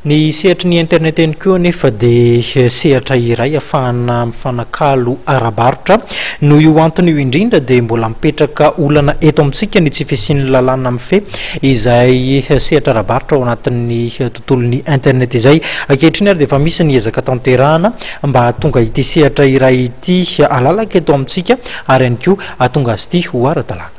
Ny sehatry ny internet eny koa nefa dia sehatra iray ahafahana mifanakalo ara-barotra no io antony io indrindra dia mbola mipetraka olana eto amintsika ny tsy fisian'ny lalàna amin'ny fe izay sehatra ara-barotra ao anatin'ny tontolon'ny internet izay. Ankehitriny ary dia efa misy ny ezaka tanterahana mba hahatonga ity sehatra iray ity alalaka eto amintsika ary ihany koa hahatonga azy ity ho ara-dalana.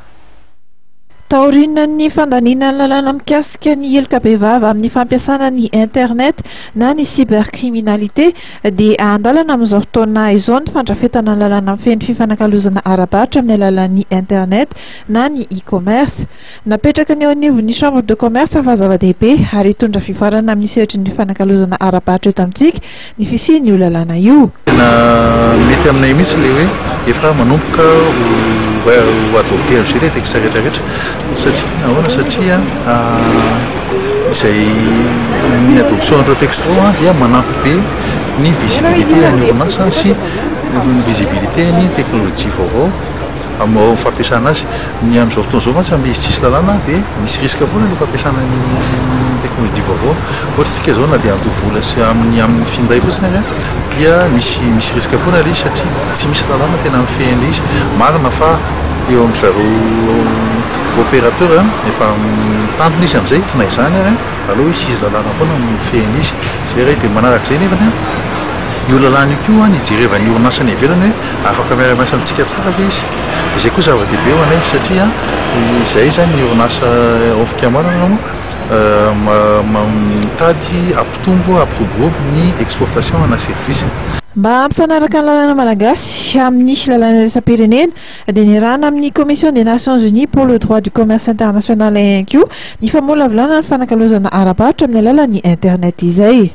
Taorian'ny fandaniana lalàna mikasika ny elokabevava amin'ny fampiasana ny internet na ny cybercriminalité dia andalana amin'izao fotoana izao ny fandrafetana ny lalàna feno fifanakalozana ara-barotra amin'ny alalan'ny internet na ny e-commerce. Napetraka ny eo anivon'ny chambre de commerce fa zava-dehibe ary hitondra fifarana amin'ny sehatry ny fifanakalozana ara-barotra eto amintsika ny fisian'io lalàna io. Mety aminay mihitsy le hoe efa manomboka ho adopté amin'izay le teksa rehetrarehetra satria izay ny adoption ireo texte ireo dia manampy be ny visibilité ny orinasa sy ny visibilité ny teknolojia vaovao amin'ny fampiasana azy. Ny amin'izao fotoana izao mantsy amin'ilay izy tsisy lalàna dia misy risque foana ilay fampiasana ny teknolojia vaovao. Ohatra isika izao na dia andovola sy amin'ny finday fotsiny ary dia misy risque foana ilay izy satria tsy misy lalàna tena mifehan'ilay izy. Marina fa eo amin'ny zareo opérateur efa mitandrina izy amin'izay fa na izany ary aloha izy lalàna foana mifehan'izy zay raha dia manarak'izay nefany io lalàna io koa nijerevany orinasa ny ivelany hoe afaka miara-miasa amintsika tsara ve izy. Izay koa zava-dehibe ho anay satria izay zany ny orinasa ofikambanana mitady ampitombo ampiroborobo ny exportation ana service. Mba ampifanaraka ny lalàna malagasy amin'ny lalàna resa-pirenena dia nirahana amin'ny Commission des Nations Unies pour le droit du commerce international ihany koa ny famolavolana ny fanakalozana ara-barotra amin'ny alalan'ny internet izay.